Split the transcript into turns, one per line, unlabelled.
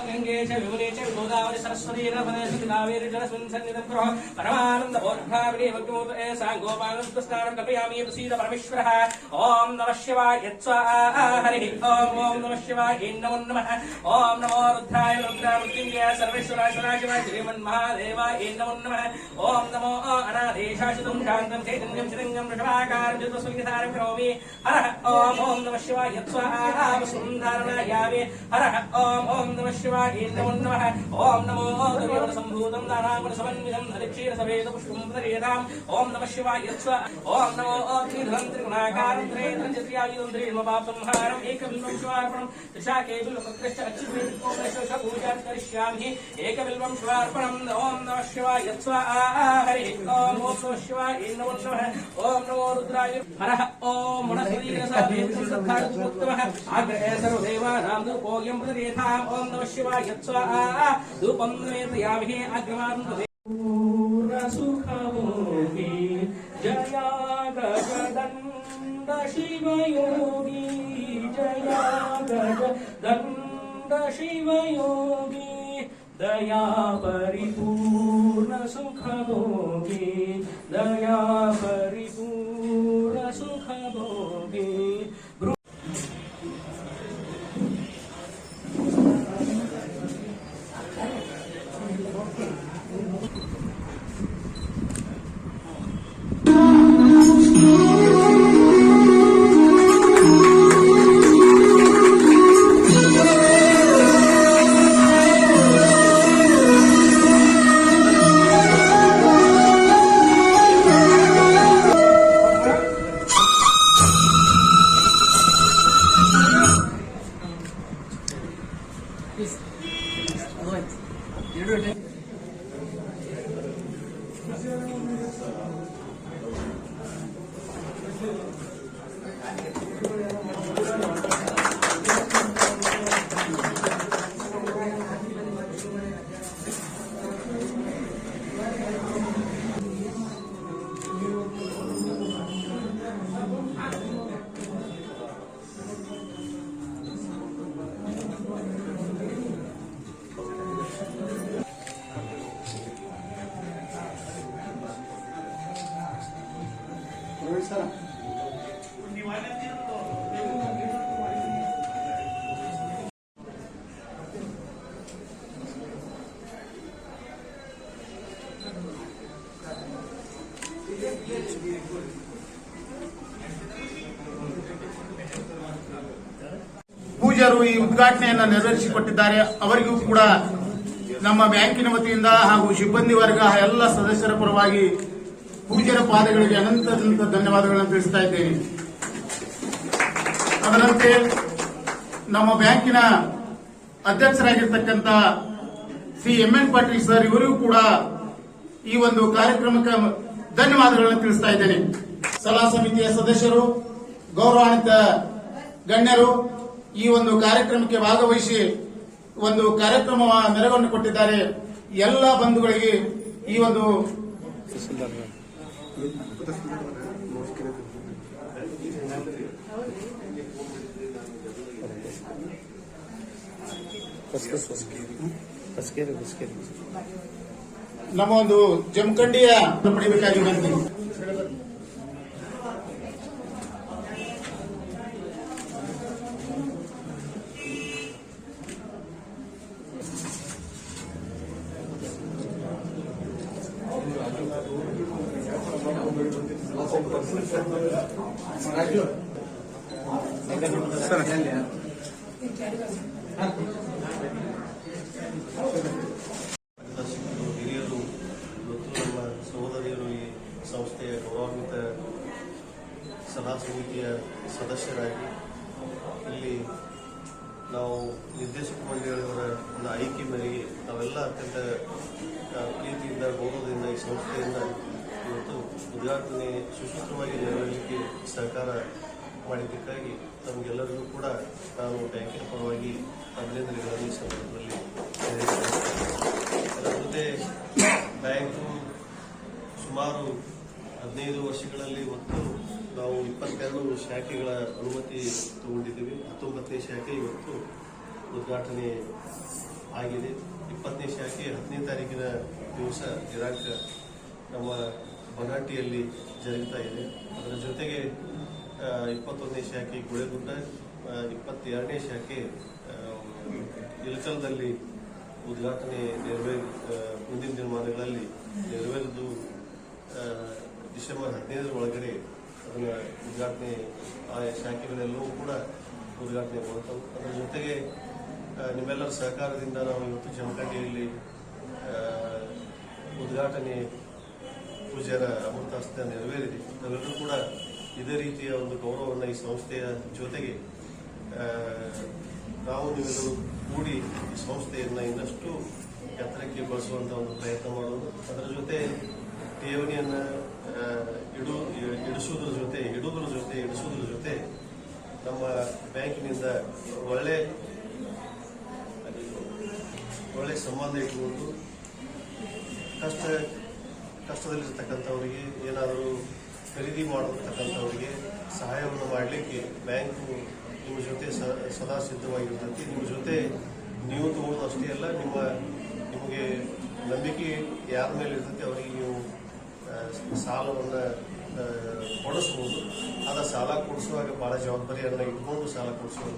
गंगेश विमलेश गोदावरी सरस्वती नर्मदे कावेरी जलस्मिन् सन्निधं कुरु परमानंद बोधावरी भक्तिमूर्त ऐसा गोपालं स्नानं कल्पयामि प्रसीद परमेश्वरः ओम नमः शिवाय स्वाहा हरि ओम नमः शिवाय नमो नमः ओम नमो रुद्राय रुद्रामृत्युंजय सर्वेश्वराय सदाशिवाय श्रीमन्महादेवाय नमो नमः ओम नमो अनादेशाश्वतं शान्तं चैतन्यं चिरंजं वृषभाकारं ज्योतिस्वलितारं करोमि हरः ओम नमः शिवाय स्वाहा वसुन्धरणायामि हरः ओम नमः शिवाय नमो नमः ओम नमो देवगुण संभूतं दानागुण समन्वितं हरिक्षीर सवेद पुष्पं प्रदीयताम् ओम नमः शिवाय ओम नमो त्रिधं त्रिगुणाकारं त्रयेन्द्रं चत्र्यायुधं त्रिमपापसंहारम् एकबिल्वं शिवार्पणं त्रिशाके बिल्वपत्रश्च अच्युतमेव पूजां करिष्यामि एकबिल्वं शिवार्पणम् ओम नमः शिवाय हरि ओम नमः शिवाय नमो नमः ओम नमो रुद्राय हरः ओम वनस्पतिरसावेदं सत्कारमुत्तमः आग्रहे सर्वदेवानां धूपोऽयं प्रदीयताम् ओम नमः शिवाय स्वाहा धूपं निवेदयामि अग्निमान् सुखभोगी जया गजदण्ड शिवयोगी जया गजदण्ड शिवयोगी दया परिपूर्ण सुखभोगी दया परिपूर्ण सुखभोगी
ಪೂಜ್ಯರು ಈ ಉದ್ಘಾಟನೆಯನ್ನು ನೆರವೇರಿಸಿಕೊಟ್ಟಿದ್ದಾರೆ. ಅವರಿಗೂ ಕೂಡ ನಮ್ಮ ಬ್ಯಾಂಕಿನ ವತಿಯಿಂದ ಹಾಗೂ ಸಿಬ್ಬಂದಿ ವರ್ಗ ಎಲ್ಲ ಸದಸ್ಯರ ಪರವಾಗಿ ಪೂಜ್ಯರ ಪಾದಗಳಿಗೆ ಅನಂತ ಧನ್ಯವಾದಗಳನ್ನು ತಿಳಿಸ್ತಾ ಇದ್ದೇನೆ. ಅದರಂತೆ ನಮ್ಮ ಬ್ಯಾಂಕಿನ ಅಧ್ಯಕ್ಷರಾಗಿರ್ತಕ್ಕಂಥ ಶ್ರೀ MN ಪಾಟೀಲ್ ಸರ್ ಇವರಿಗೂ ಕೂಡ ಈ ಒಂದು ಕಾರ್ಯಕ್ರಮಕ್ಕೆ ಧನ್ಯವಾದಗಳನ್ನು ತಿಳಿಸ್ತಾ ಇದ್ದೇನೆ. ಸಲಹಾ ಸಮಿತಿಯ ಸದಸ್ಯರು, ಗೌರವಾನ್ವಿತ ಗಣ್ಯರು ಈ ಒಂದು ಕಾರ್ಯಕ್ರಮಕ್ಕೆ ಭಾಗವಹಿಸಿ ಒಂದು ಕಾರ್ಯಕ್ರಮ ಮೆರಗನ್ನು ಕೊಟ್ಟಿದ್ದಾರೆ. ಎಲ್ಲ ಬಂಧುಗಳಿಗೆ ಈ ಒಂದು ನಮ್ಮ ಒಂದು ಜಮಖಂಡಿಯ ಪಡೆಯಬೇಕಾಗಿ ವಿನಂತಿ.
ದರ್ಶಕರು, ಹಿರಿಯರು ಮತ್ತು ನಮ್ಮ ಸಹೋದರಿಯರು ಈ ಸಂಸ್ಥೆಯ ಗೌರವಾನ್ವಿತ ಸಲಹಾ ಸಮಿತಿಯ ಸದಸ್ಯರಾಗಿ ಇಲ್ಲಿ ನಾವು ನಿರ್ದೇಶಕ ಮಂಡಳಿಯವರ ಒಂದು ಆಯ್ಕೆ ಮೇರೆಗೆ ನಾವೆಲ್ಲ ಅತ್ಯಂತ ಪ್ರೀತಿಯಿಂದ ಗೌರವದಿಂದ ಈ ಸಂಸ್ಥೆಯಿಂದ ಇವತ್ತು ಉದ್ಘಾಟನೆ ಸುಸೂತ್ರವಾಗಿ ನೆರವೇರಲಿಕ್ಕೆ ಸಹಕಾರ ಮಾಡಿದ್ದಕ್ಕಾಗಿ ತಮಗೆಲ್ಲರಿಗೂ ಕೂಡ ನಾನು ಬ್ಯಾಂಕಿನ ಪರವಾಗಿ ಅಭಿನಂದನೆಗಳನ್ನು ಈ ಸಂದರ್ಭದಲ್ಲಿ ಅದರ ಜೊತೆ ಬ್ಯಾಂಕು ಸುಮಾರು 15 ವರ್ಷಗಳಲ್ಲಿ ಒಟ್ಟು ನಾವು 22 ಶಾಖೆಗಳ ಅನುಮತಿ ತಗೊಂಡಿದ್ದೀವಿ. 19ನೇ ಶಾಖೆ ಇವತ್ತು ಉದ್ಘಾಟನೆ ಆಗಿದೆ. 20ನೇ ಶಾಖೆ 10ನೇ ತಾರೀಕಿನ ದಿವಸ ದಿನಾಂಕ ನಮ್ಮ ಬನಾಟಿಯಲ್ಲಿ ಜರುಗ್ತಾ ಇದೆ. ಅದರ ಜೊತೆಗೆ 21ನೇ ಶಾಖೆ ಗುಳೆಗುಡ್ಡ, 22ನೇ ಶಾಖೆ ಇಳಕಲದಲ್ಲಿ ಉದ್ಘಾಟನೆ ಮುಂದಿನ ದಿನಮಾನಗಳಲ್ಲಿ ನೆರವೇರಿದ್ದು ಡಿಸೆಂಬರ್ 15ರ ಒಳಗಡೆ ಅದನ್ನು ಉದ್ಘಾಟನೆ ಆ ಶಾಖೆಗಳೆಲ್ಲವೂ ಕೂಡ ಉದ್ಘಾಟನೆ ಮಾಡ್ತವೆ. ಅದರ ಜೊತೆಗೆ ನಿಮ್ಮೆಲ್ಲರ ಸಹಕಾರದಿಂದ ನಾವು ಇವತ್ತು ಜಮಖಂಡಿಯಲ್ಲಿ ಉದ್ಘಾಟನೆ ಪೂಜ್ಯರ ಅಮೃತಾಸ್ತ ನೆರವೇರಿದೆ. ನಾವೆಲ್ಲರೂ ಕೂಡ ಇದೇ ರೀತಿಯ ಒಂದು ಗೌರವವನ್ನು ಈ ಸಂಸ್ಥೆಯ ಜೊತೆಗೆ ನಾವು ನೀವೆಲ್ಲರೂ ಕೂಡಿ ಈ ಸಂಸ್ಥೆಯನ್ನು ಇನ್ನಷ್ಟು ಎತ್ತರಕ್ಕೆ ಬಳಸುವಂಥ ಒಂದು ಪ್ರಯತ್ನ ಮಾಡೋದು. ಅದರ ಜೊತೆ ಠೇವಣಿಯನ್ನು ಇಡಿಸುವುದರ ಜೊತೆ ನಮ್ಮ ಬ್ಯಾಂಕಿನಿಂದ ಒಳ್ಳೆ ಸಂಬಂಧ ಇಟ್ಟುಕೊಂಡು ಕಷ್ಟದಲ್ಲಿರ್ತಕ್ಕಂಥವರಿಗೆ ಏನಾದರೂ ಖರೀದಿ ಮಾಡತಕ್ಕಂಥವರಿಗೆ ಸಹಾಯವನ್ನು ಮಾಡಲಿಕ್ಕೆ ಬ್ಯಾಂಕು ನಿಮ್ಮ ಜೊತೆ ಸದಾ ಸಿದ್ಧವಾಗಿರ್ತದೆ. ನಿಮ್ಮ ಜೊತೆ ನೀವು ತಗೊಳ್ಳೋದು ಅಷ್ಟೇ ಅಲ್ಲ, ನಿಮಗೆ ನಂಬಿಕೆ ಯಾರ ಮೇಲೆ ಇರ್ತೈತೆ ಅವರಿಗೆ ನೀವು ಸಾಲವನ್ನು ಕೊಡಿಸ್ಬೋದು. ಆದ ಸಾಲ ಕೊಡಿಸುವಾಗ ಭಾಳ ಜವಾಬ್ದಾರಿಯನ್ನು ಇಟ್ಕೊಂಡು ಸಾಲ ಕೊಡಿಸ್ಬೋದು.